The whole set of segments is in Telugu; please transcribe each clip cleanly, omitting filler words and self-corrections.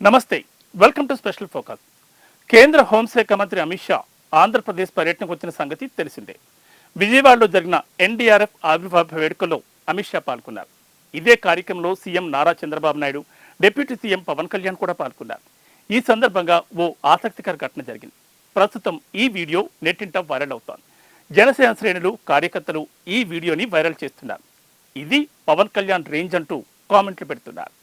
నమస్తే, వెల్కమ్ టు స్పెషల్ ఫోకస్. కేంద్ర హోంశాఖ మంత్రి అమిత్ షా ఆంధ్రప్రదేశ్ పర్యటనకు వచ్చిన సంగతి తెలిసిందే. విజయవాడలో జరిగిన ఎన్డీఆర్ఎఫ్ ఆవిర్భావ వేడుకల్లో అమిత్ షా పాల్గొన్నారు. ఇదే కార్యక్రమంలో CM Nara Chandrababu Naidu, deputy CM Pawan Kalyan కూడా పాల్గొన్నారు. ఈ సందర్భంగా ఓ ఆసక్తికర ఘటన జరిగింది. ప్రస్తుతం ఈ వీడియో నెట్టింట వైరల్ అవుతోంది. జనసేన శ్రేణులు, కార్యకర్తలు ఈ వీడియోని వైరల్ చేస్తున్నారు. ఇది పవన్ కళ్యాణ్ రేంజ్ అంటూ కామెంట్లు పెడుతున్నారు.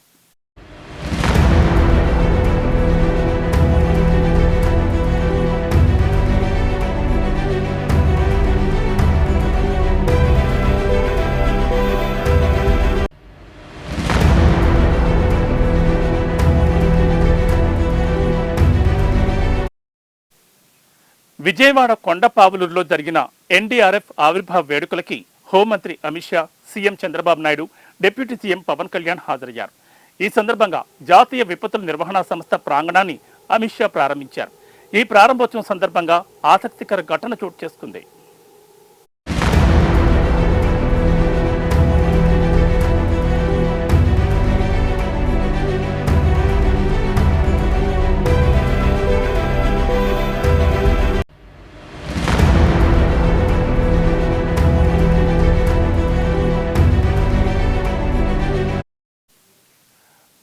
విజయవాడ కొండపావులూరులో జరిగిన ఎన్డీఆర్ఎఫ్ ఆవిర్భావ వేడుకలకి హోంమంత్రి Amit Shah, CM Chandrababu Naidu, deputy CM Pawan Kalyan హాజరయ్యారు. ఈ సందర్భంగా జాతీయ విపత్తుల నిర్వహణ సంస్థ ప్రాంగణాన్ని అమిత్ షా ప్రారంభించారు. ఈ ప్రారంభోత్సవం సందర్భంగా ఆసక్తికర ఘటన చోటు చేసుకుంది.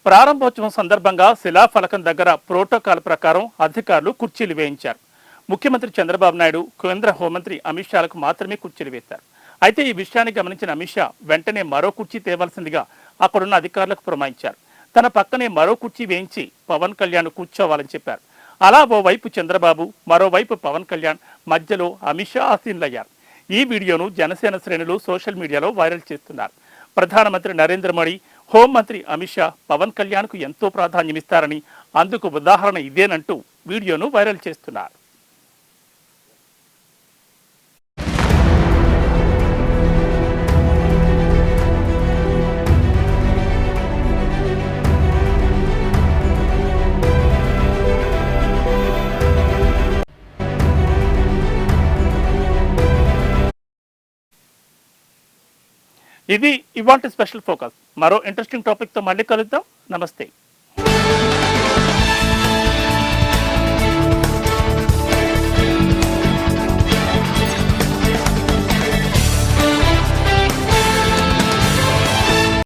ప్రారంభోత్సవం సందర్భంగా శిలాఫలకం దగ్గర ప్రోటోకాల్ ప్రకారం అధికారులు కుర్చీలు వేయించారు. ముఖ్యమంత్రి చంద్రబాబు నాయుడు, కేంద్ర హోంమంత్రి అమిత్ షాలకు మాత్రమే కుర్చీలు వేశారు. అయితే ఈ విషయాన్ని గమనించిన అమిత్ షా వెంటనే మరో కుర్చీ తేవాల్సిందిగా అక్కడున్న అధికారులకు పురమాయించారు. తన పక్కనే మరో కుర్చీ వేయించి పవన్ కళ్యాణ్ కూర్చోవాలని చెప్పారు. అలా ఓవైపు చంద్రబాబు, మరోవైపు పవన్ కళ్యాణ్, మధ్యలో అమిత్ షా ఆసీనులయ్యారు. ఈ వీడియోను జనసేన శ్రేణులు సోషల్ మీడియాలో వైరల్ చేస్తున్నారు. ప్రధానమంత్రి నరేంద్ర మోడీ, హోంమంత్రి అమిత్ షా పవన్ కళ్యాణ్కు ఎంతో ప్రాధాన్యమిస్తారని, అందుకు ఉదాహరణ ఇదేనంటూ వీడియోను వైరల్ చేస్తున్నారు. ఇది ఇవాల్టి స్పెషల్ ఫోకస్. మరో ఇంట్రెస్టింగ్ టాపిక్తో మళ్ళీ కలుద్దాం. నమస్తే.